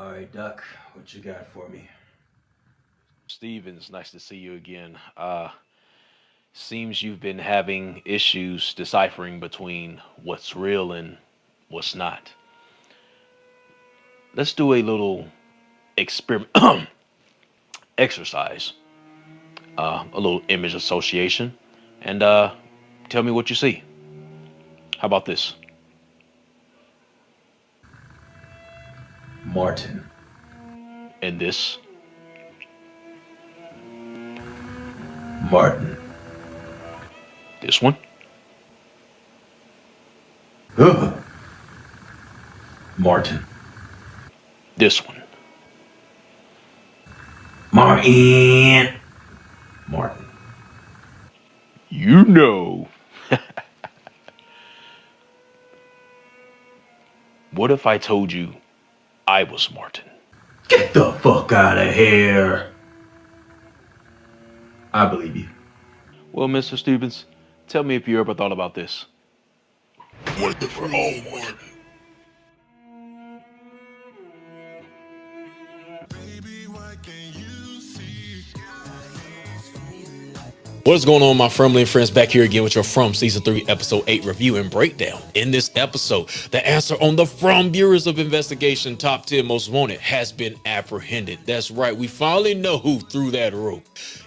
All right, Duck, what you got for me? Stevens, nice to see you again. Seems you've been having issues deciphering between what's real and what's not. Let's do a little experiment exercise, a little image association, and tell me what you see. How about this? Martin. And this? Martin. This one? Ugh. Martin. This one? Martin. Martin. You know. What if I told you I was Martin? Get the fuck out of here. I believe you. Well, Mr. Stevens, tell me if you ever thought about this. What if we're all Martin? Baby, why can't you see? What is going on, my family and friends? Back here again with your From Season 3, Episode 8 review and breakdown. In this episode, the answer on the From Bureaus of Investigation Top 10 Most Wanted has been apprehended. That's right, we finally know who threw that rope.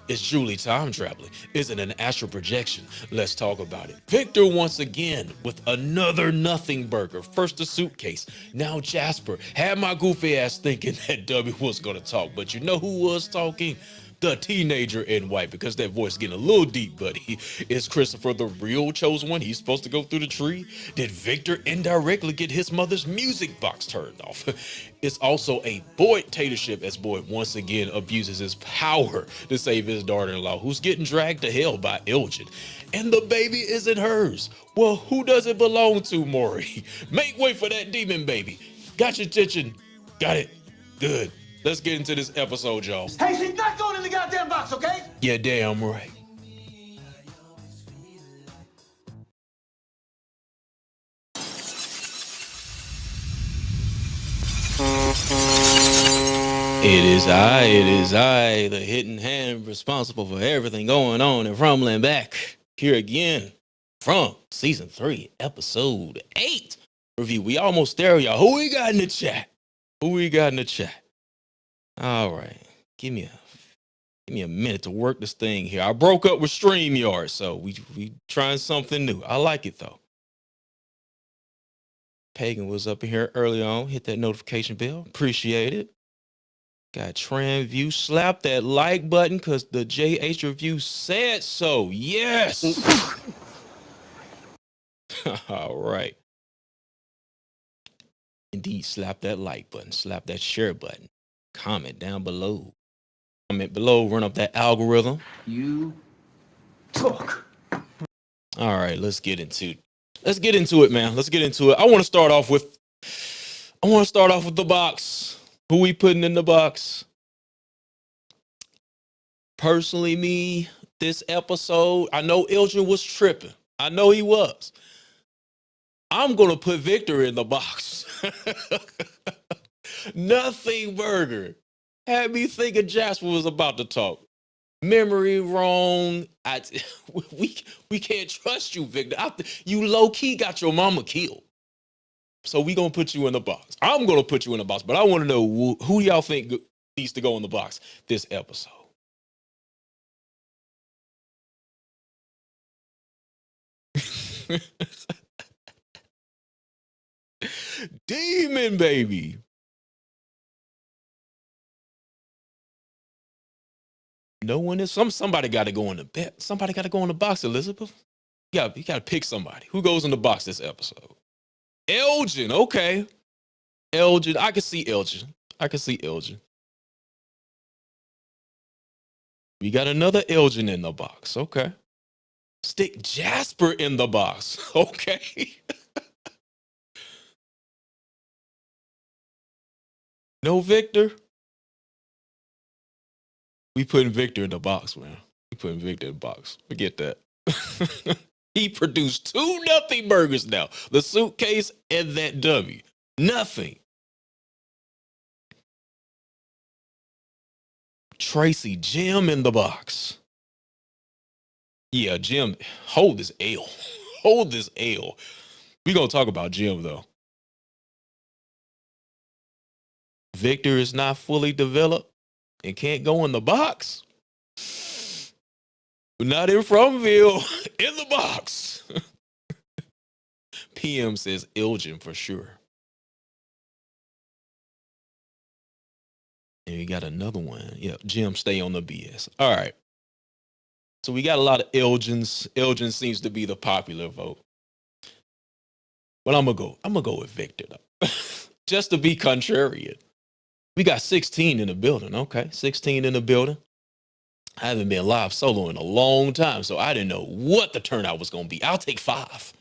It's Julie time traveling. Is it an astral projection? Let's talk about it. Victor once again with another nothing burger. First the suitcase, now Jasper. Had my goofy ass thinking that W was gonna talk, but you know who was talking? The teenager in white, because that voice getting a little deep, buddy. Is Christopher the real chosen one? He's supposed to go through the tree? Did Victor indirectly get his mother's music box turned off? It's also a Boyd-tatorship as Boyd once again abuses his power to save his daughter-in-law, who's getting dragged to hell by Elgin. And the baby isn't hers. Well, who does it belong to, Maury? Make way for that demon baby. Got your attention. Got it. Good. Let's get into this episode, y'all. Hey, she's not going in the goddamn box, okay? Yeah, damn right. It is I, the hidden hand responsible for everything going on in Rumland back here again from season 3, episode 8 review. We almost there, y'all. Who we got in the chat? Who we got in the chat? All right, give me a minute to work this thing here. I broke up with StreamYard, so we trying something new. I like it though. Pagan was up in here early on. Hit that notification bell. Appreciate it. Got Tran View. Slap that like button because the JH review said so. Yes. All right. Indeed, slap that like button. Slap that share button. Comment down below. Comment below. Run up that algorithm. You talk. All right, let's get into it, man. Let's get into it. I want to start off with the box. Who we putting in the box? Personally, me, this episode, I know Elgin was tripping. I know he was. I'm gonna put Victor in the box. Nothing burger. Had me thinking Jasper was about to talk. Memory wrong. We can't trust you, Victor. You low key got your mama killed. So we gonna put you in the box. I'm gonna put you in the box, but I want to know who y'all think needs to go in the box this episode. Demon baby. No one is somebody got to go in the bed. Somebody got to go in the box, Elizabeth. You got to pick somebody. Who goes in the box this episode? Elgin, okay. Elgin, I can see Elgin. We got another Elgin in the box, okay. Stick Jasper in the box, okay. No Victor. We putting Victor in the box, man. We putting Victor in the box. Forget that. He produced 2 nothing burgers now. The suitcase and that dummy. Nothing. Tracy, Jim in the box. Yeah, Jim, hold this L. Hold this L. We gonna talk about Jim though. Victor is not fully developed and can't go in the box. Not in Fromville. In the box. PM says Elgin for sure. And you got another one. Yeah, Jim, stay on the BS. All right. So we got a lot of Elgins. Elgin seems to be the popular vote. But I'm gonna go with Victor though. Just to be contrarian. We got 16 in the building. Okay, 16 in the building. I haven't been live solo in a long time, so I didn't know what the turnout was gonna be. I'll take 5.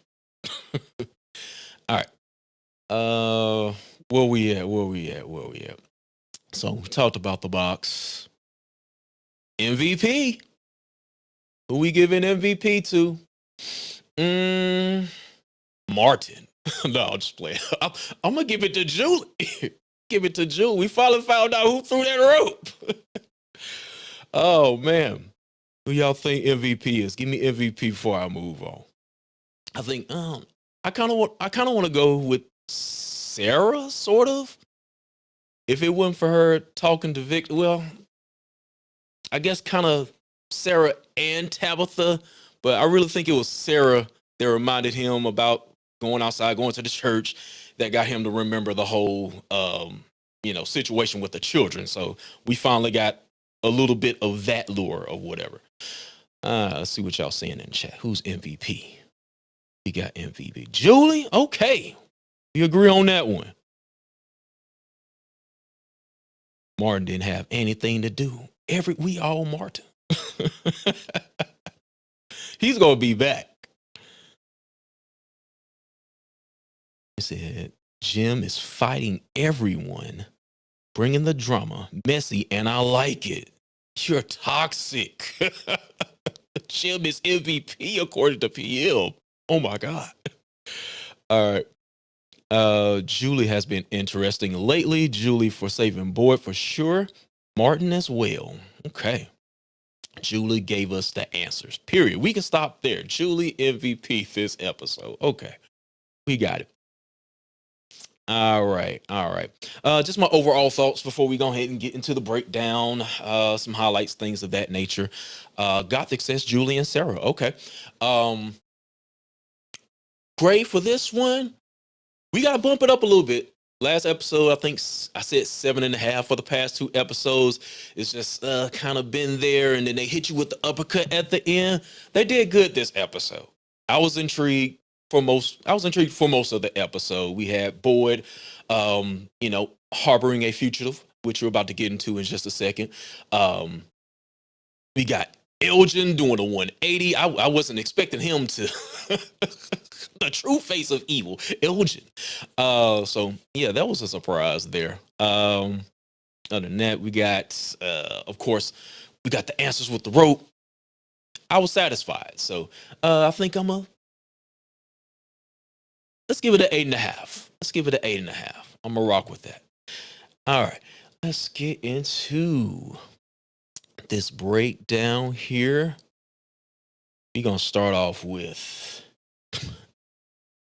All right. Where we at? So we talked about the box. MVP. Who we giving MVP to? Martin. No, I'll just play. I'm gonna give it to Julie. Give it to Julie. We finally found out who threw that rope. Oh man. Who y'all think MVP is? Give me MVP before I move on. I think I kind of want to go with Sarah, sort of. If it wasn't for her talking to Victor, well, I guess kind of Sarah and Tabitha, but I really think it was Sarah that reminded him about going outside, going to the church, that got him to remember the whole, situation with the children. So we finally got a little bit of that lure or whatever. Let's see what y'all saying in chat. Who's MVP? We got MVP. Julie? Okay. We agree on that one. Martin didn't have anything to do. We all Martin. He's going to be back. He said, Jim is fighting everyone, bringing the drama, messy, and I like it. You're toxic. Jim is MVP according to PM. Oh my God. All right. Julie has been interesting lately. Julie for saving Boyd for sure. Martin as well. Okay. Julie gave us the answers. Period. We can stop there. Julie MVP this episode. Okay. We got it. All right. Just my overall thoughts before we go ahead and get into the breakdown. Some highlights, things of that nature. Gothic says Julie and Sarah. Okay. Grade for this one. We got to bump it up a little bit. Last episode, I think I said 7.5 for the past 2 episodes. It's just kind of been there, and then they hit you with the uppercut at the end. They did good this episode. I was intrigued for most of the episode. We had Boyd, harboring a fugitive, which we're about to get into in just a second. We got Elgin doing a 180. I wasn't expecting him to the true face of evil, Elgin. So yeah, that was a surprise there. Other than that, we got of course, we got the answers with the rope. I was satisfied. So I think let's give it an 8.5. Let's give it an 8.5. I'm gonna rock with that. All right, let's get into this breakdown here. We're gonna start off with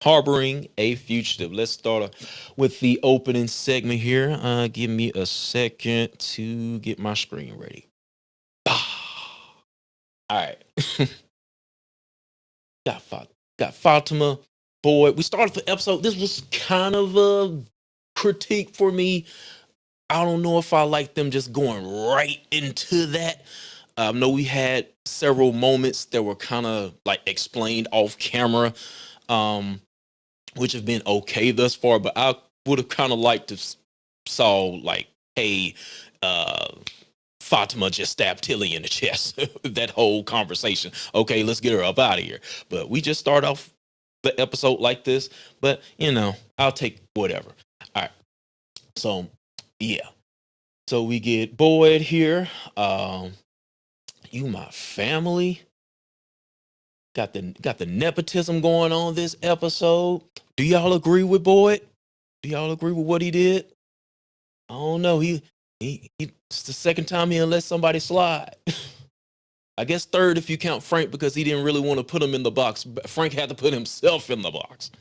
harboring a fugitive. Let's start with the opening segment here. Give me a second to get my screen ready. All right. Got Fatima, Boyd. We started the episode. This was kind of a critique for me. I don't know if I like them just going right into that. I know we had several moments that were kind of like explained off camera, which have been okay thus far, but I would have kind of liked to saw like, hey, Fatima just stabbed Tilly in the chest. That whole conversation. Okay, let's get her up out of here. But we just start off the episode like this. But, I'll take whatever. All right. So, yeah. So we get Boyd here. You my family. Got the nepotism going on this episode. Do y'all agree with Boyd? Do y'all agree with what he did? I don't know. It's the second time he let somebody slide. I guess third if you count Frank because he didn't really want to put him in the box. Frank had to put himself in the box.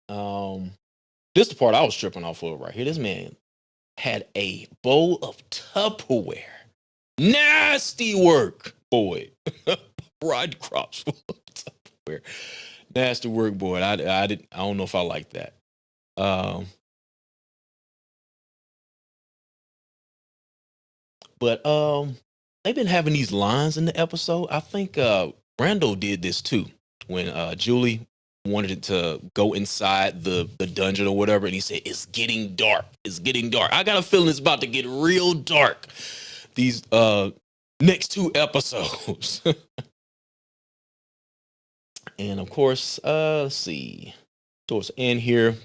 This is the part I was tripping off of right here. This man had a bowl of Tupperware. Nasty work, boy. Rod crops full of Tupperware. Nasty work, boy. I don't know if I like that. But they've been having these lines in the episode. I think Brando did this too when Julie wanted to go inside the dungeon or whatever, and he said, "It's getting dark. It's getting dark." I got a feeling it's about to get real dark these next 2 episodes. And of course, let's see, towards the end here,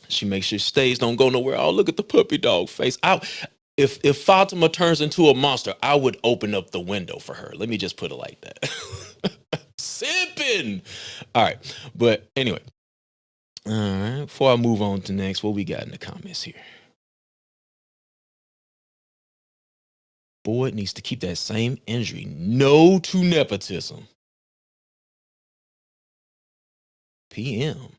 she makes sure she stays, don't go nowhere. Oh, look at the puppy dog face. If Fatima turns into a monster, I would open up the window for her. Let me just put it like that. Sipping. All right. But anyway. All right. Before I move on to next, what we got in the comments here? Boyd needs to keep that same energy. No to nepotism. PM.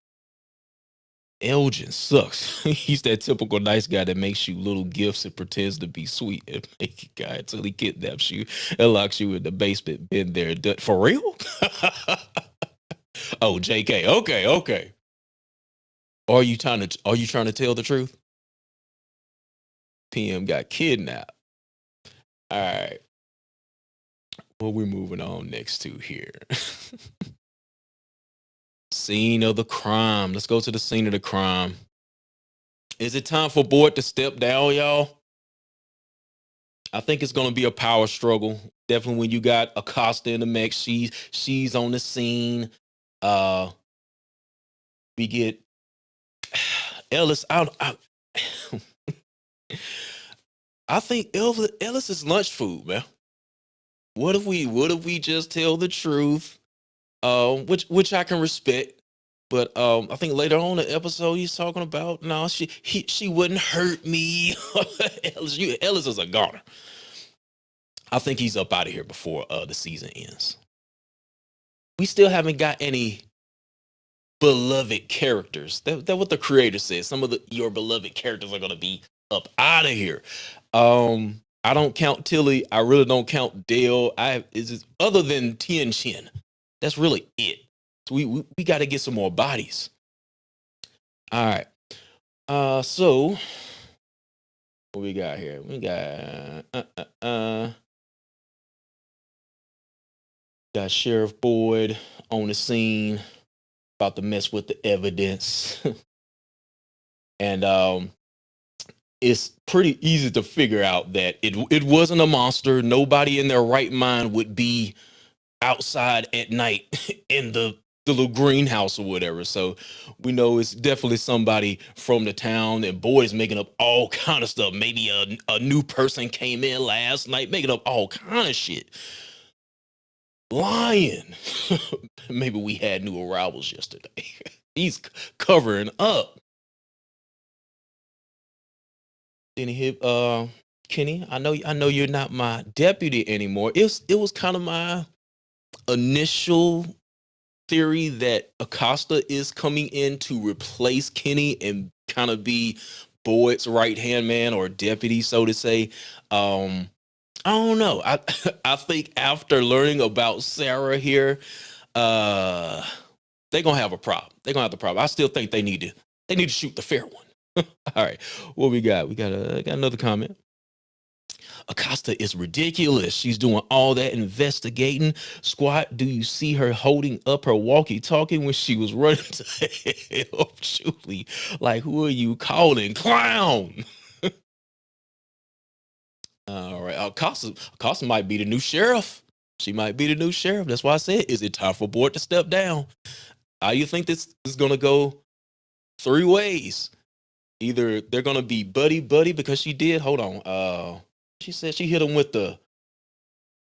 Elgin sucks. He's that typical nice guy that makes you little gifts and pretends to be sweet and make you guy until he kidnaps you and locks you in the basement. Been there, done. For real? Oh, JK. Okay. Are you trying to tell the truth? PM got kidnapped. All right. What we're moving on next to here. Scene of the crime. Let's go to the scene of the crime. Is it time for Boyd to step down, y'all? I think it's going to be a power struggle. Definitely when you got Acosta in the mix. She's on the scene. We get Ellis out. I think Ellis is lunch food, man. What if we just tell the truth? Which I can respect, but I think later on in the episode he's talking about no, she wouldn't hurt me. Ellis is a goner. I think he's up out of here before the season ends. We still haven't got any beloved characters. That's what the creator says. Some of your beloved characters are gonna be up out of here. I don't count Tilly. I really don't count Dale. Other than Tien Chin. That's really it. So we got to get some more bodies. All right. So what we got here? We got Sheriff Boyd on the scene, about to mess with the evidence. And it's pretty easy to figure out that it wasn't a monster. Nobody in their right mind would be outside at night in the little greenhouse or whatever. So we know it's definitely somebody from the town, and Boyd's making up all kind of stuff. Maybe a new person came in last night, making up all kind of shit. Lying. Maybe we had new arrivals yesterday. He's covering up. Then he hit Kenny, I know you're not my deputy anymore. It was kind of my initial theory that Acosta is coming in to replace Kenny and kind of be Boyd's right hand man or deputy, so to say. I don't know. I think after learning about Sarah here, they're gonna have a problem. They're gonna have the problem. I still think they need to shoot the fair one. All right, what we got? We got another comment. Acosta is ridiculous. She's doing all that investigating. Squat, do you see her holding up her walkie-talkie when she was running to help Julie? Like, who are you calling? Clown! All right, Acosta might be the new sheriff. She might be the new sheriff. That's why I said, is it time for Boyd to step down? How you think this is going to go 3 ways? Either they're going to be buddy because she did. Hold on. She said she hit him with the,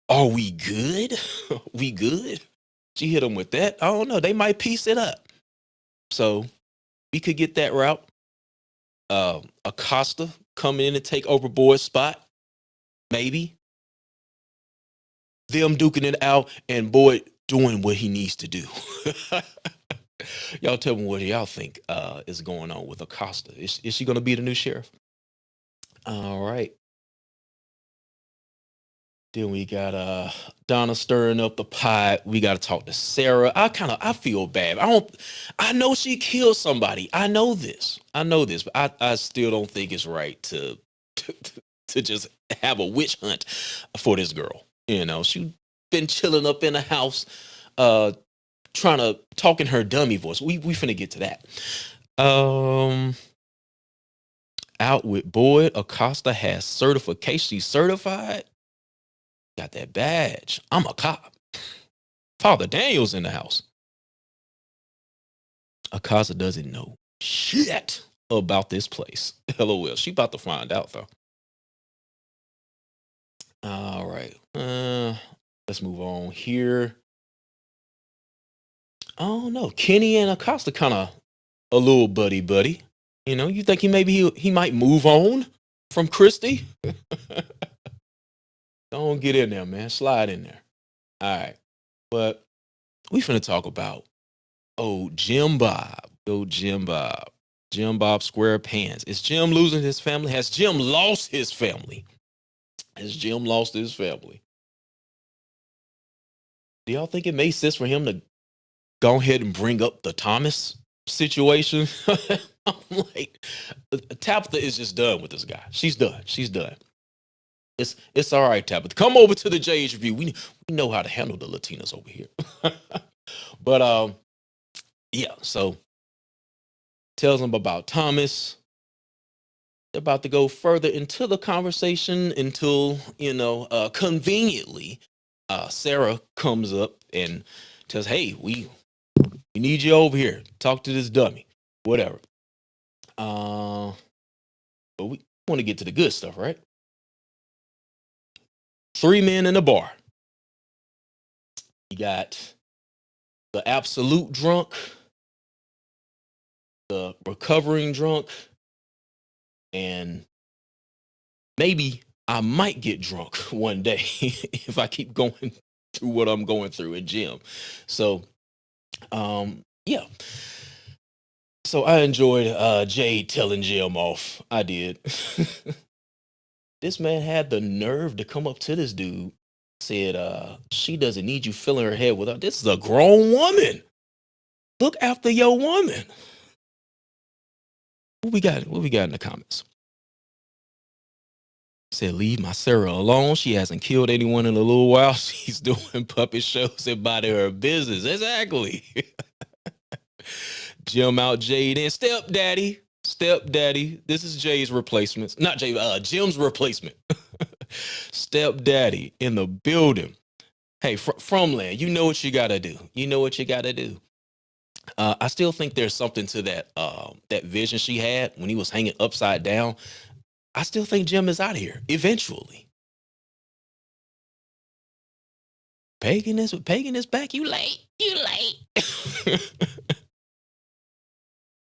are we good? We good? She hit him with that. I don't know. They might piece it up. So we could get that route. Acosta coming in and take over Boyd's spot. Maybe. Them duking it out and Boyd doing what he needs to do. Y'all tell me what y'all think is going on with Acosta. Is she going to be the new sheriff? All right. Then we got Donna stirring up the pot. We got to talk to Sarah. I feel bad. I know she killed somebody. I know this, but I still don't think it's right to just have a witch hunt for this girl. You know, she been chilling up in the house, trying to talk in her dummy voice. We finna get to that. Out with Boyd. Acosta has certification. She's certified. Got that badge. I'm a cop. Father Daniel's in the house. Acosta doesn't know shit about this place. LOL. She about to find out though. All right. Let's move on here. Oh no, Kenny and Acosta kind of a little buddy. You know, you think he might move on from Christy? Don't get in there, man. Slide in there. All right. But we finna talk about Jim Bob. Jim Bob. Jim Bob SquarePants. Is Jim losing his family? Has Jim lost his family? Do y'all think it makes sense for him to go ahead and bring up the Thomas situation? I'm like, Tabitha is just done with this guy. She's done. It's all right, Tabitha. Come over to the JH review. We know how to handle the Latinas over here. But yeah, so tells them about Thomas. They're about to go further into the conversation until, conveniently, Sarah comes up and tells, hey, we need you over here. Talk to this dummy. Whatever. But we want to get to the good stuff, right? 3 men in a bar. You got the absolute drunk, the recovering drunk, and maybe I might get drunk one day if I keep going through what I'm going through in gym. So, yeah. So I enjoyed Jade telling Jim off. I did. This man had the nerve to come up to this dude, said, she doesn't need you filling her head with her. This is a grown woman. Look after your woman. What we got in the comments? Said, leave my Sarah alone. She hasn't killed anyone in a little while. She's doing puppet shows and minding her business. Exactly. Jim out Jade and Stepdaddy. This is Jay's replacement. Not Jay, Jim's replacement. Stepdaddy in the building. Hey, Fromland, you know what you gotta do. I still think there's something to that vision she had when he was hanging upside down. I still think Jim is out of here eventually. Pagan is back. You late.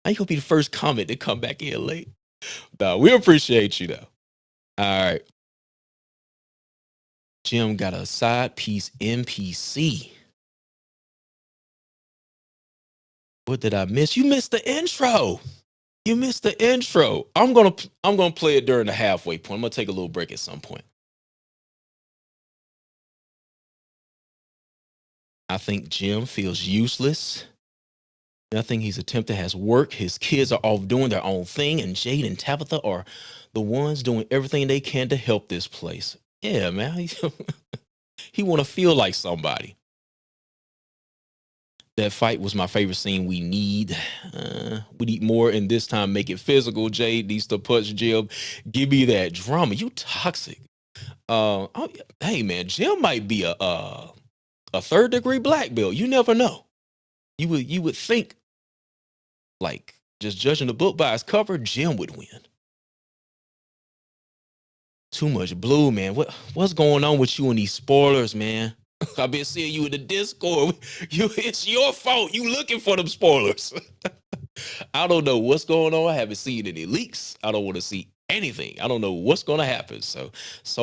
I hope be the first comment to come back in late. No, we appreciate you though. All right. Jim got a side piece NPC. What did I miss? You missed the intro. I'm gonna play it during the halfway point. I'm gonna take a little break at some point. I think Jim feels useless. Nothing he's attempted has worked. His kids are off doing their own thing, and Jade and Tabitha are the ones doing everything they can to help this place. Yeah, man. He want to feel like somebody. That fight was my favorite scene. We need more, and this time make it physical. Jade needs to punch Jim. Give me that drama. You toxic. Hey man, Jim might be a 3rd degree black belt. You never know. You would think, like, just judging the book by its cover, Jim would win. Too much blue, man. What's going on with you and these spoilers, man? I've been seeing you in the Discord. It's your fault. You looking for them spoilers. I don't know what's going on. I haven't seen any leaks. I don't want to see anything. I don't know what's going to happen. So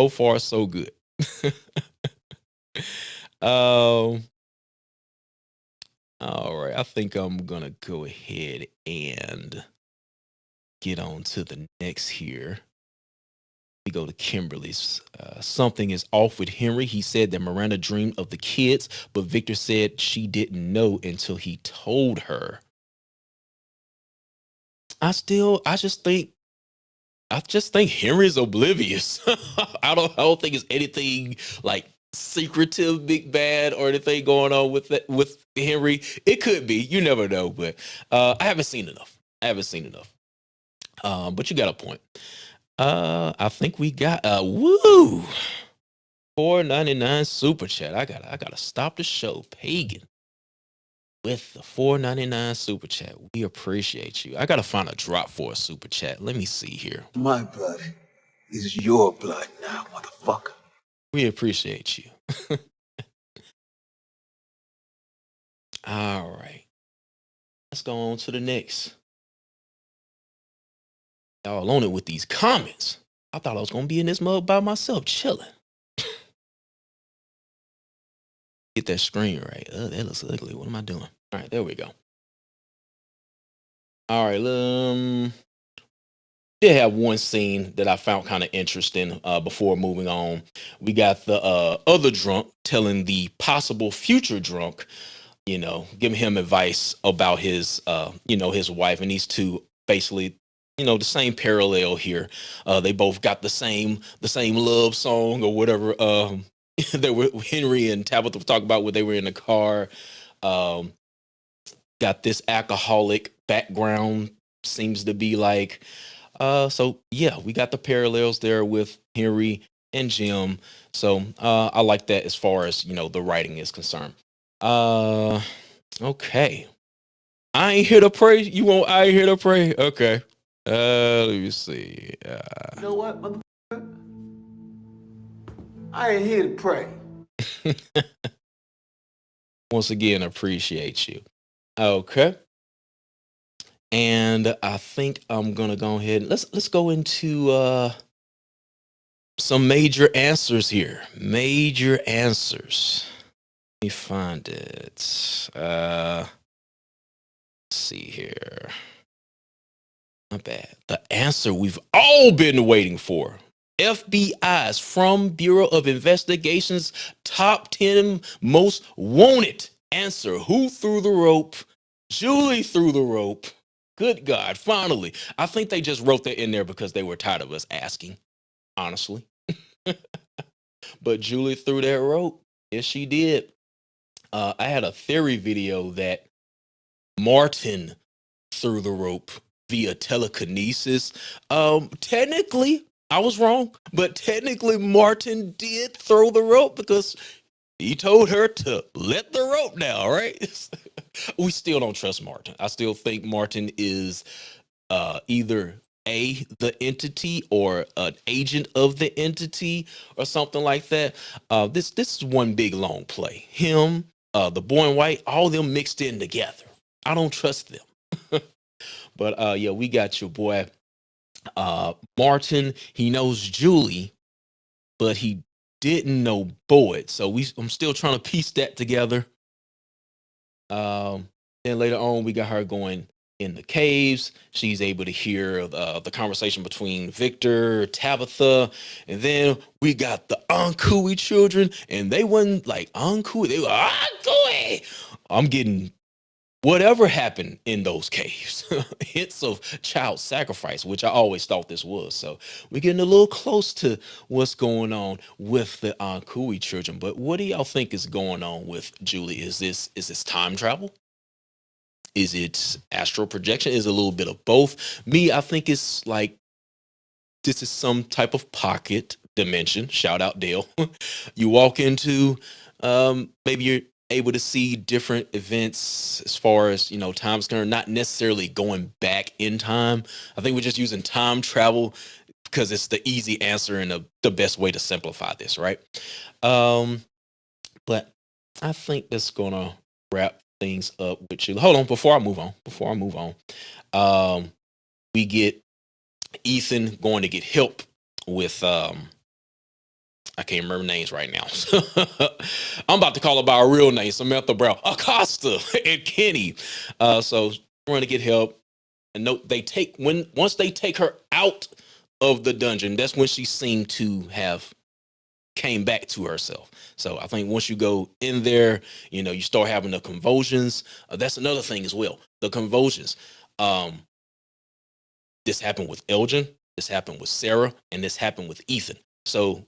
far, so good. um, all right. I think I'm going to go ahead and get on to the next here. We go to Kimberly's. Something is off with Henry. He said that Miranda dreamed of the kids, but Victor said she didn't know until he told her. I just think Henry's oblivious. I don't think it's anything like secretive, big bad, or anything going on with Henry. It could be. You never know, but I haven't seen enough. But you got a point. I think we got woo $4.99 super chat. I gotta stop the show. Pagan with the $4.99 super chat. We appreciate you. I gotta find a drop for a super chat. Let me see here. My blood is your blood now, motherfucker. We appreciate you. All right. Let's go on to the next. Y'all on it with these comments. I thought I was gonna be in this mug by myself, chilling. Get that screen right. That looks ugly. What am I doing? All right, there we go. All right, did have one scene that I found kind of interesting before moving on. We got the other drunk telling the possible future drunk, giving him advice about his, his wife, and these two basically, the same parallel here. They both got the same love song or whatever. That were Henry and Tabitha were talking about when they were in the car. Got this alcoholic background, seems to be like. So yeah, we got the parallels there with Henry and Jim. So I like that as far as the writing is concerned. Okay. I ain't here to pray. You want I ain't here to pray? Okay. Let me see. You know what, motherfucker? I ain't here to pray. Once again, appreciate you. Okay. And I think I'm gonna go ahead and let's go into some major answers here. Major answers. Let me find it. Let's see here. Not bad. The answer we've all been waiting for. FBI's from Bureau of Investigation's top 10 most wanted answer. Who threw the rope? Julie threw the rope. Good God, finally. I think they just wrote that in there because they were tired of us asking, honestly. But Julie threw that rope. Yes, she did. I had a theory video that Martin threw the rope via telekinesis. Technically, I was wrong, but technically Martin did throw the rope because he told her to let the rope down, right? We still don't trust Martin. I still think Martin is either the entity or an agent of the entity or something like that. This is one big long play. Him, the boy in white, all them mixed in together. I don't trust them. But yeah, we got your boy Martin. He knows Julie, but he didn't know Boyd. So I'm still trying to piece that together. Then later on, we got her going in the caves. She's able to hear the conversation between Victor, Tabitha, and then we got the Ankui children, and they wasn't like Ankui. They were Ankui. I'm getting whatever happened in those caves. Hints of child sacrifice, which I always thought this was. So we're getting a little close to what's going on with the Ankui children. But what do y'all think is going on with Julie? Is this time travel? Is it astral projection? Is it a little bit of both? Me, I think it's like this is some type of pocket dimension. Shout out Dale. You walk into, maybe you're able to see different events as far as time's concerned, not necessarily going back in time. I think we're just using time travel because it's the easy answer and the best way to simplify this, right? But I think that's gonna wrap things up with you. Hold on, before I move on, we get Ethan going to get help with I can't remember names right now. I'm about to call her by her real name, Samantha Brown, Acosta, and Kenny. So we're going to get help. And note once they take her out of the dungeon, that's when she seemed to have came back to herself. So I think once you go in there, you start having the convulsions. That's another thing as well. The convulsions. This happened with Elgin. This happened with Sarah, and this happened with Ethan. So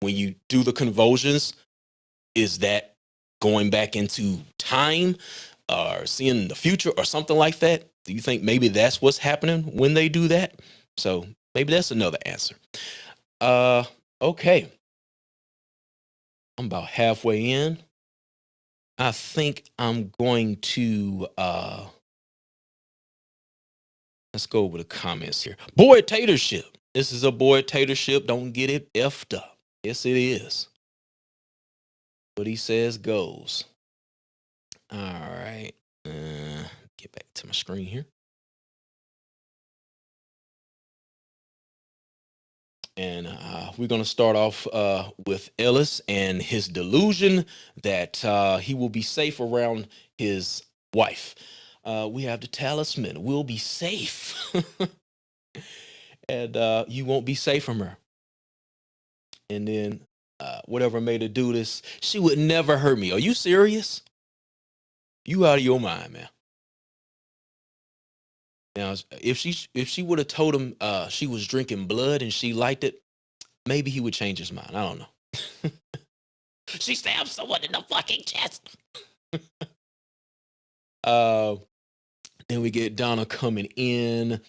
when you do the convulsions, is that going back into time or seeing the future or something like that? Do you think maybe that's what's happening when they do that? So maybe that's another answer. Okay. I'm about halfway in. I think I'm going to let's go over the comments here. Boy-tatorship. This is a boy-tatorship. Don't get it effed up. Yes, it is. What he says goes. All right. Get back to my screen here. And we're going to start off with Ellis and his delusion that he will be safe around his wife. We have the talisman. We'll be safe. And you won't be safe from her. And then whatever made her do this, she would never hurt me. Are you serious? You out of your mind, man. Now, if she would have told him she was drinking blood and she liked it, maybe he would change his mind. I don't know. She stabbed someone in the fucking chest. Then we get Donna coming in.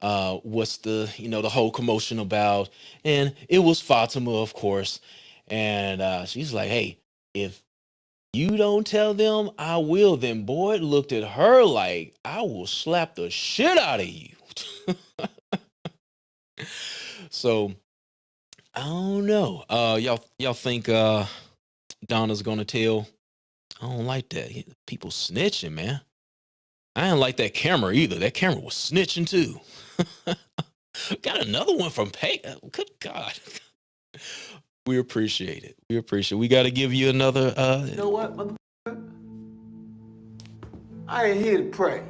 What's the whole commotion about? And it was Fatima, of course. And she's like, hey, if you don't tell them, I will. Then Boyd looked at her like, I will slap the shit out of you. So I don't know. Y'all think Donna's gonna tell? I don't like that. People snitching, man. I didn't like that camera either. That camera was snitching too. Got another one from Pay. Good God. We appreciate it. We got to give you another. You know what, motherfucker? I ain't here to pray.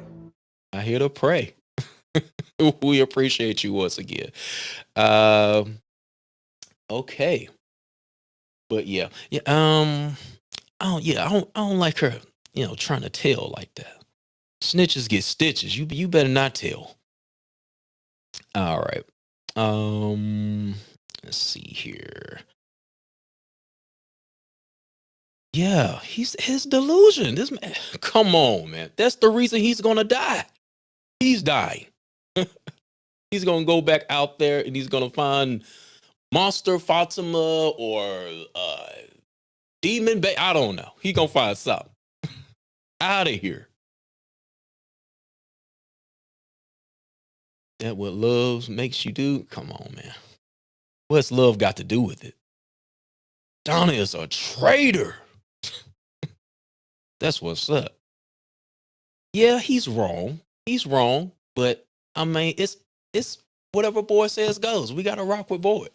I here to pray. We appreciate you once again. Okay. But yeah. I don't like her, trying to tell like that. Snitches get stitches. You better not tell. All right. Let's see here. Yeah, his delusion. This man, come on, man. That's the reason he's gonna die. He's dying. He's gonna go back out there and he's gonna find Monster Fatima or Demon Bay. I don't know. He gonna find something. Out of here. That what love makes you do? Come on, man. What's love got to do with it? Donna is a traitor. That's what's up. Yeah, he's wrong. But I mean, it's whatever Boy says goes. We gotta rock with Boy.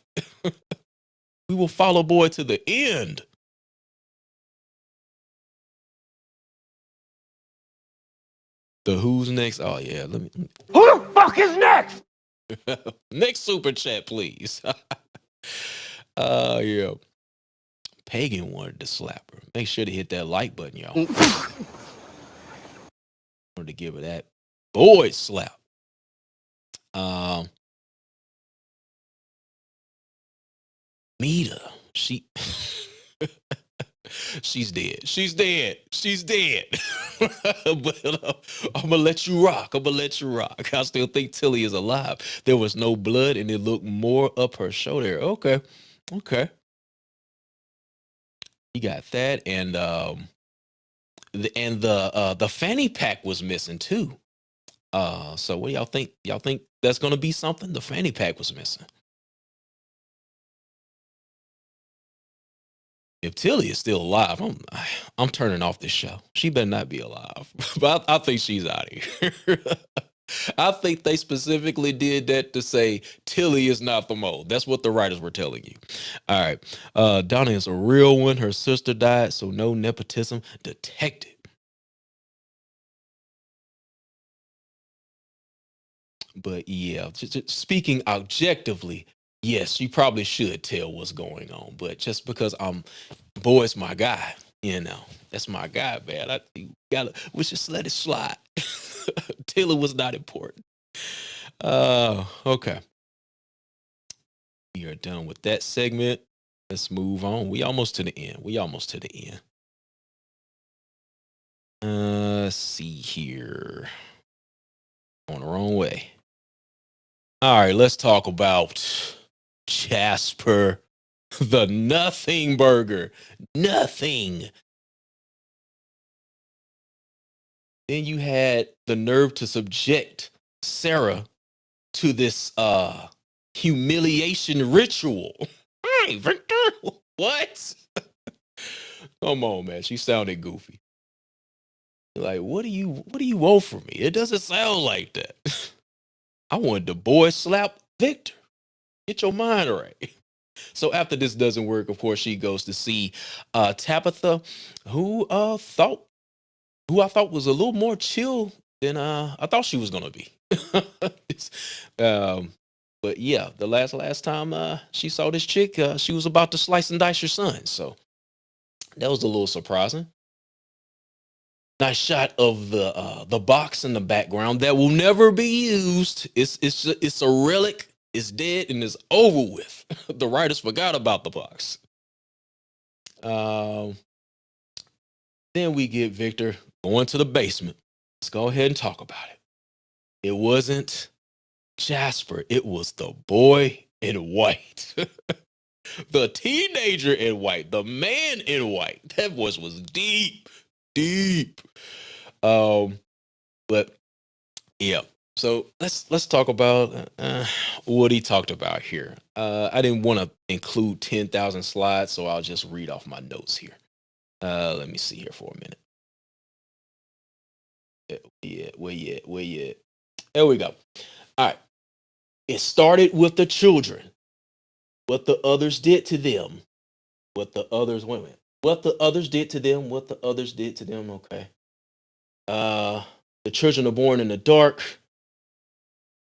We will follow Boy to the end. The who's next? Oh yeah, let me. Who the fuck is next? Next super chat, please. Yeah. Pagan wanted to slap her. Make sure to hit that like button, y'all. Wanted to give her that Boy slap. Mita, she's dead. She's dead. But I'm gonna let you rock. I still think Tilly is alive. There was no blood, and it looked more up her shoulder. Okay. You got that, and the fanny pack was missing too. So what do y'all think? Y'all think that's gonna be something? The fanny pack was missing. If Tilly is still alive, I'm turning off this show. She better not be alive. But I think she's out of here. I think they specifically did that to say Tilly is not the mole. That's what the writers were telling you. All right. Donna is a real one. Her sister died, so no nepotism detected. But yeah, just speaking objectively, yes, you probably should tell what's going on. But just because boy's my guy, that's my guy, man. I think we should let it slide. Taylor was not important. Okay. We are done with that segment. Let's move on. We almost to the end. Let's see here. Going the wrong way. All right, let's talk about Jasper the Nothing Burger. Nothing. Then you had the nerve to subject Sarah to this humiliation ritual. Hey, Victor, what? Come on, man. She sounded goofy. Like, what do you want from me? It doesn't sound like that. I wanted the boy slap Victor. Get your mind right. So after this doesn't work, of course, she goes to see Tabitha, who I thought was a little more chill than I thought she was gonna be. But yeah, the last time she saw this chick, she was about to slice and dice your son. So that was a little surprising. Nice shot of the box in the background that will never be used. It's a relic. It's dead and it's over with. The writers forgot about the box. Then we get Victor going to the basement. Let's go ahead and talk about it. It wasn't Jasper. It was the boy in white. The teenager in white. The man in white. That voice was deep. But yeah. So let's talk about what he talked about here. I didn't want to include 10,000 slides, so I'll just read off my notes here. Let me see here for a minute. Where yet? There we go. All right. It started with the children. What the others did to them. What the others did to them. What the others did to them. Okay. The children are born in the dark.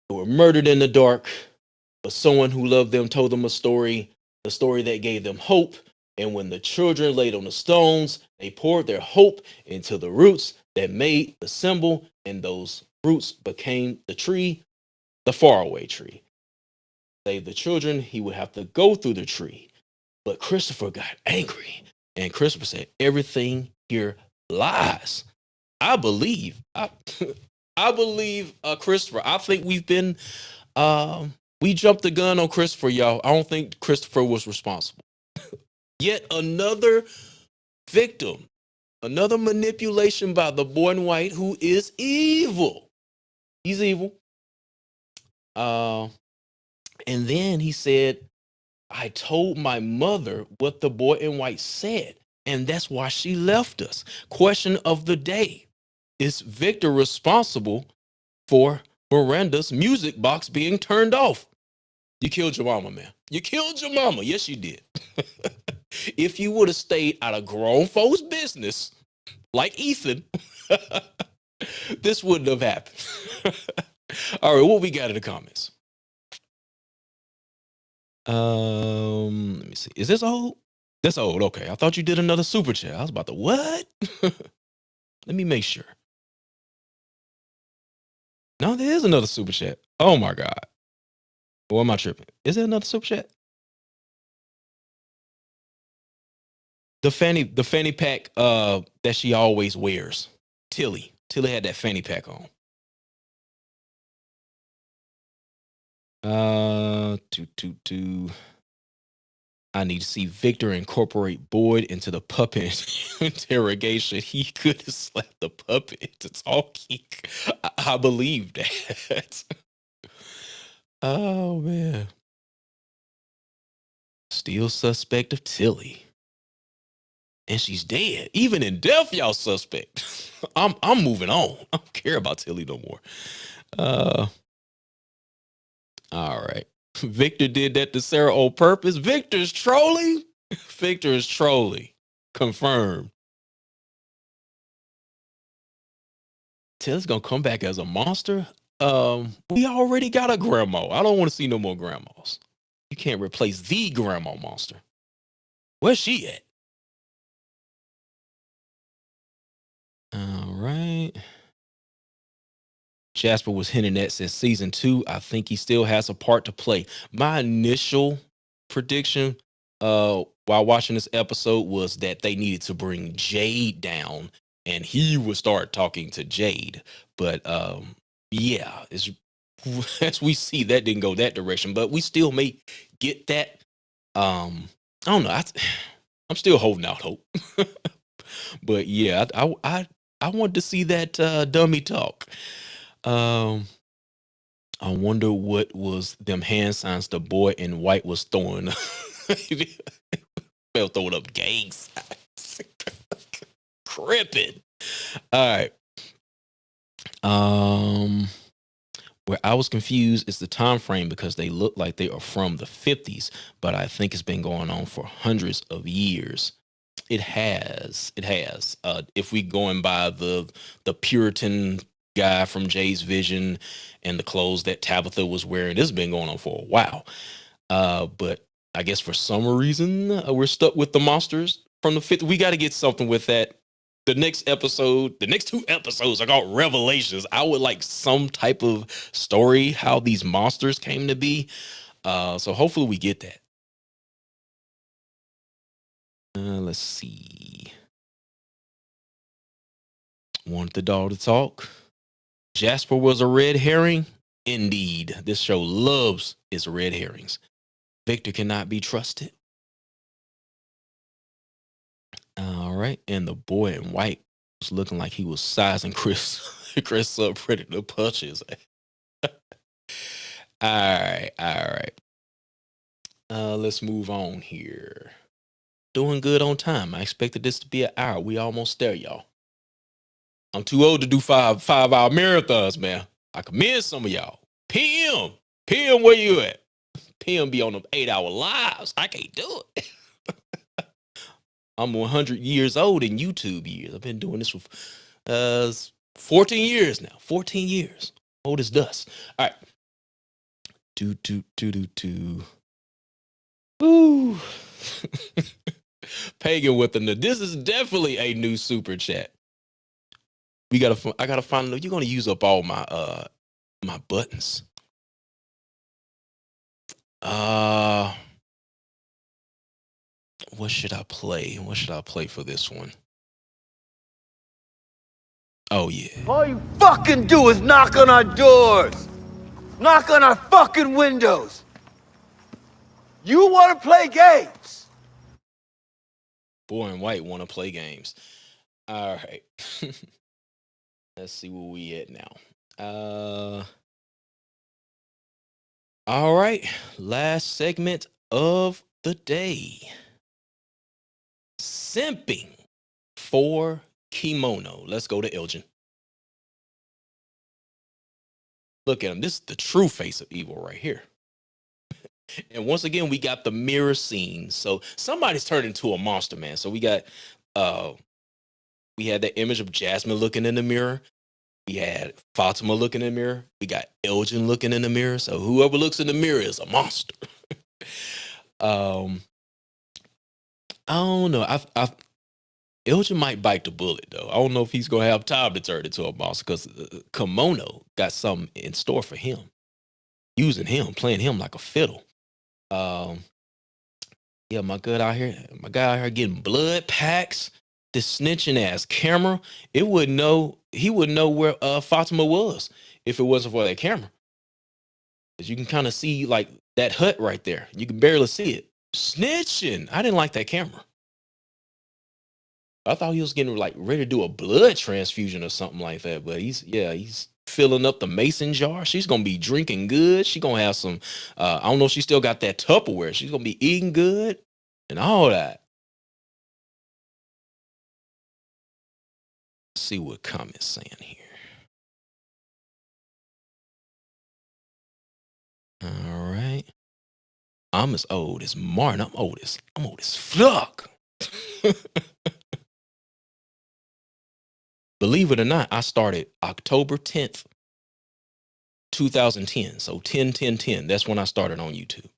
They were murdered in the dark. But someone who loved them told them a story, the story that gave them hope. And when the children laid on the stones, they poured their hope into the roots that made the symbol, and those roots became the tree, the faraway tree. Save the children, he would have to go through the tree. But Christopher got angry, and Christopher said, everything here lies. I believe Christopher. I think we jumped the gun on Christopher, y'all. I don't think Christopher was responsible. Yet another victim, another manipulation by the boy in white who is evil. He's evil. And then he said, I told my mother what the boy in white said, and that's why she left us. Question of the day. Is Victor responsible for Miranda's music box being turned off? You killed your mama, man. You killed your mama. Yes, you did. If you would have stayed out of grown folks' business, like Ethan, this wouldn't have happened. All right, what we got in the comments? Let me see. Is this old? That's old. Okay. I thought you did another super chat. I was about to what? Let me make sure. No, there is another super chat. Oh my God. Or am I tripping? Is there another super chat? The fanny pack that she always wears. Tilly had that fanny pack on. I need to see Victor incorporate Boyd into the puppet interrogation. He could have slapped the puppet to talking. I believe that. Oh man. Still suspect of Tilly. and she's dead. Even in death, y'all suspect. I'm moving on. I don't care about Tilly no more. All right. Victor did that to Sarah on purpose. Victor's trolling. Victor is trolling. Confirmed. Tilly's gonna come back as a monster. We already got a grandma. I don't want to see no more grandmas. You can't replace the grandma monster. Where's she at? All right. Jasper was hinting at since season 2. I think he still has a part to play. My initial prediction while watching this episode was that they needed to bring Jade down and he would start talking to Jade. But yeah, it's, as we see, that didn't go that direction, but we still may get that. I don't know. I'm still holding out hope. But yeah, I wanted to see that dummy talk. I wonder what was them hand signs the boy in white was throwing. Fell throwing up gang signs. Crippin'. All right. Where I was confused is the time frame because they look like they are from the 50s, but I think it's been going on for hundreds of years. It has. If we going by the Puritan guy from Jay's Vision and the clothes that Tabitha was wearing, this has been going on for a while. But I guess for some reason we're stuck with the monsters from the 50s. We got to get something with that. The next episode, the next 2 episodes are called Revelations. I would like some type of story how these monsters came to be. So hopefully we get that. Let's see. Want the dog to talk? Jasper was a red herring? Indeed. This show loves its red herrings. Victor cannot be trusted. All right. And the boy in white was looking like he was sizing Chris up ready to punch his ass. All right. Let's move on here. Doing good on time. I expected this to be an hour. We almost there, y'all. I'm too old to do 5-hour marathons, man. I commend some of y'all. PM, where you at? PM be on them 8-hour lives. I can't do it. I'm 100 years old in YouTube years. I've been doing this for 14 years now. 14 years. Old as dust. All right. Do. Woo. Pagan with the this is definitely a new super chat. I gotta find. You're gonna use up all my my buttons. What should I play? What should I play for this one? Oh yeah. All you fucking do is knock on our doors. Knock on our fucking windows. You want to play games? Boy in white want to play games. All right. Let's see where we at now. All right. Last segment of the day. Simping for kimono. Let's go to Elgin. Look at him. This is the true face of evil right here. And once again, we got the mirror scene. So somebody's turned into a monster, man. So we got we had that image of Jasmine looking in the mirror. We had Fatima looking in the mirror. We got Elgin looking in the mirror. So whoever looks in the mirror is a monster. I don't know. Elgin might bite the bullet though. I don't know if he's gonna have time to turn into a monster because Kimono got something in store for him. Using him, playing him like a fiddle. Yeah, my guy out here getting blood packs. This snitching ass camera. He wouldn't know where Fatima was if it wasn't for that camera. Because you can kind of see like that hut right there. You can barely see it. Snitching. I didn't like that camera. I thought he was getting like ready to do a blood transfusion or something like that. But he's filling up the mason jar. She's gonna be drinking good. She's gonna have some. I don't know if she still got that Tupperware. She's gonna be eating good and all that. see what comments saying here. All right. I'm as old as Martin. I'm old as fuck. Believe it or not, I started October 10th, 2010. So 10. That's when I started on YouTube.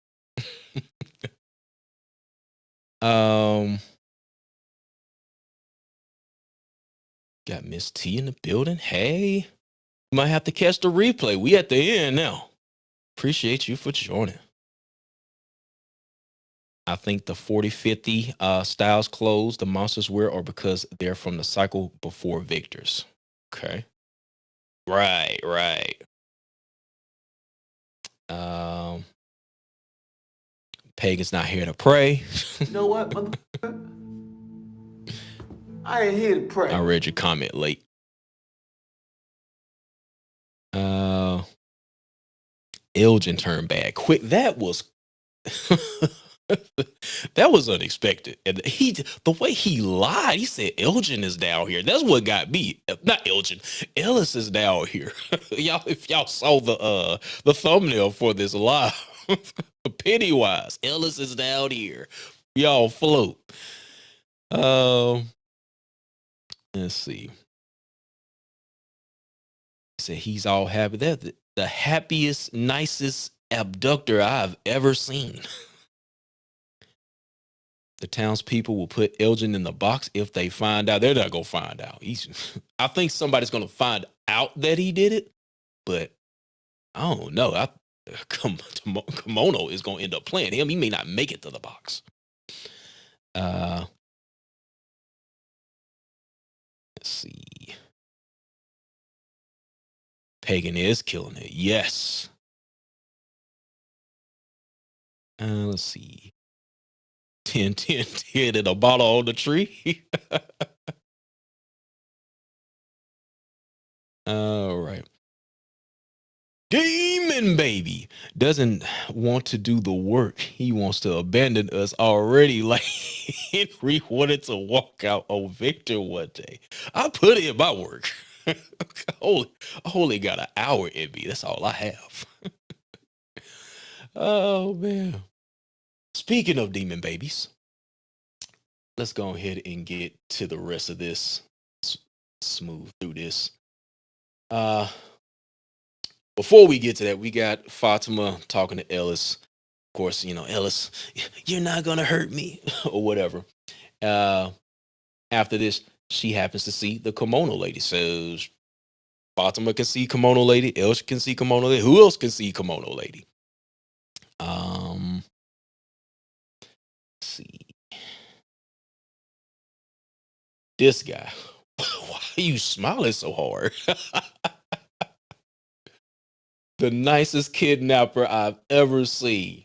Got Miss T in the building. Hey, you might have to catch the replay. We at the end now. Appreciate you for joining. I think the 40-50 styles clothes the monsters wear are because they're from the cycle before Victor's. Okay. Right. Pagan's not here to pray. You know what, motherfucker? I ain't here to pray. I read your comment late. Elgin turned bad quick. That was that was unexpected. And the way he lied, he said Elgin is down here. That's what got me. Not Elgin. Ellis is down here. Y'all, if y'all saw the thumbnail for this live, Pennywise, Ellis is down here. Y'all float. Let's see. He said he's all happy. That's the happiest, nicest abductor I've ever seen. The townspeople will put Elgin in the box if they find out. They're not gonna find out. I think somebody's gonna find out that he did it, but I don't know. Kimono is gonna end up playing him. He may not make it to the box. Let's see. Pagan is killing it. Yes. Let's see. 10 and a bottle on the tree. All right. Demon baby doesn't want to do the work. He wants to abandon us already, like Henry wanted to walk out on Victor one day. I put in my work. I only got an hour in me. That's all I have. Oh, man. Speaking of demon babies, let's go ahead and get to the rest of this. Smooth through this. Before we get to that, we got Fatima talking to Ellis. Of course, Ellis, you're not going to hurt me or whatever. After this, she happens to see the kimono lady. So Fatima can see kimono lady. Ellis can see kimono lady. Who else can see kimono lady? Let's see. This guy. Why are you smiling so hard? The nicest kidnapper I've ever seen.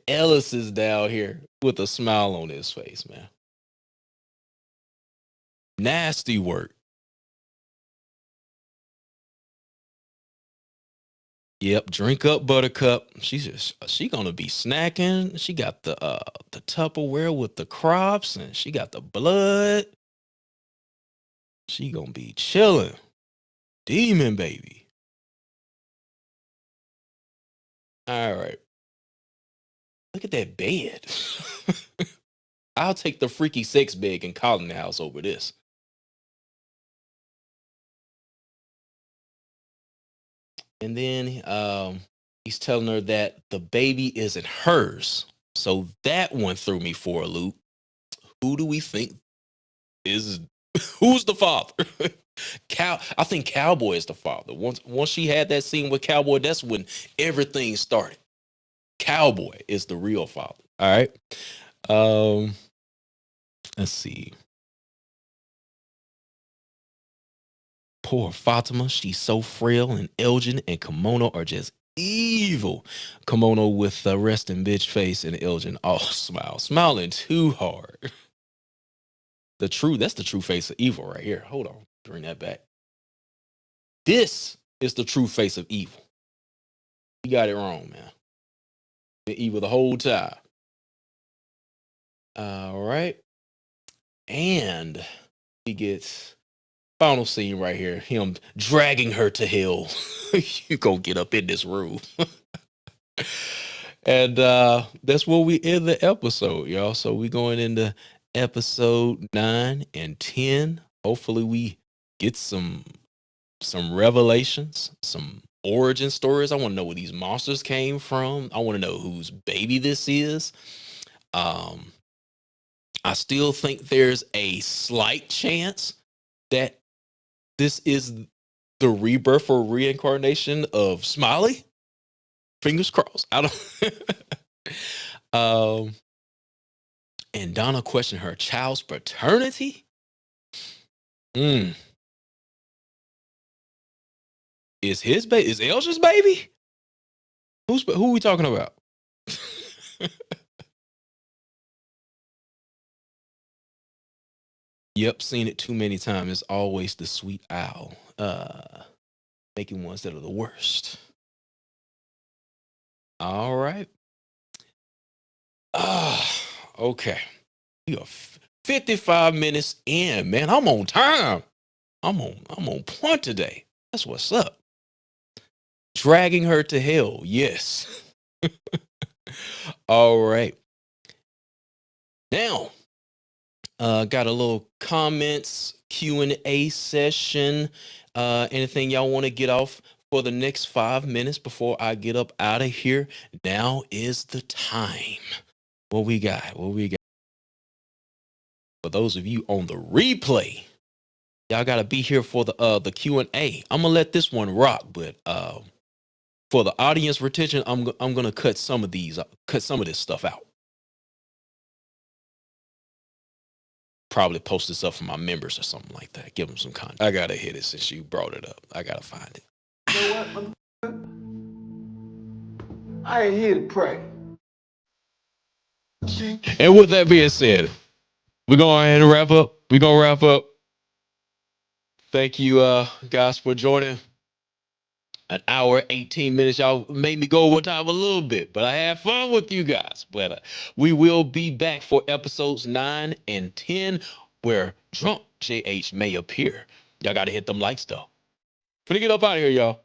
Ellis is down here with a smile on his face, man. Nasty work. Yep, drink up, Buttercup. She gonna be snacking. She got the Tupperware with the crops, and she got the blood. She gonna be chilling. Demon baby. All right. Look at that bed. I'll take the freaky sex bed in Colin House over this. And then he's telling her that the baby isn't hers. So that one threw me for a loop. Who do we think is who's the father? I think Cowboy is the father. Once she had that scene with Cowboy, that's when everything started. Cowboy is the real father. All right. Let's see. Poor Fatima. She's so frail, and Elgin and Kimono are just evil. Kimono with the resting bitch face, and Elgin all smiling too hard. That's the true face of evil right here. Hold on. Bring that back. This is the true face of evil. You got it wrong, man. Been evil the whole time. All right. And he gets final scene right here. Him dragging her to hell. You gonna get up in this room. And that's where we end the episode, y'all. So we going into episode 9 and 10. Hopefully we get some revelations, some origin stories. I want to know where these monsters came from. I want to know whose baby this is. I still think there's a slight chance that this is the rebirth or reincarnation of Smiley. Fingers crossed. I don't. And Donna questioned her child's paternity. Is his baby? Is Elgin's baby? Who are we talking about? Yep, seen it too many times. It's always the sweet owl, making ones that are the worst. All right. Okay. We are 55 minutes in, man. I'm on time. I'm on point today. That's what's up. Dragging her to hell. Yes. All right. Now, got a little comments Q&A session. Anything y'all want to get off for the next 5 minutes before I get up out of here? Now is the time. What we got? For those of you on the replay, y'all gotta be here for the Q&A. I'm gonna let this one rock, but for the audience retention, I'm gonna cut some of this stuff out. Probably post this up for my members or something like that. Give them some content. I gotta hit it since you brought it up. I gotta find it. You know what? I ain't here to pray. And with that being said, we're going to wrap up. We're gonna wrap up. Thank you guys for joining. An hour, 18 minutes. Y'all made me go over time a little bit, but I had fun with you guys. But we will be back for episodes 9 and 10, where drunk JH may appear. Y'all got to hit them likes, though. Finna get up out of here, y'all.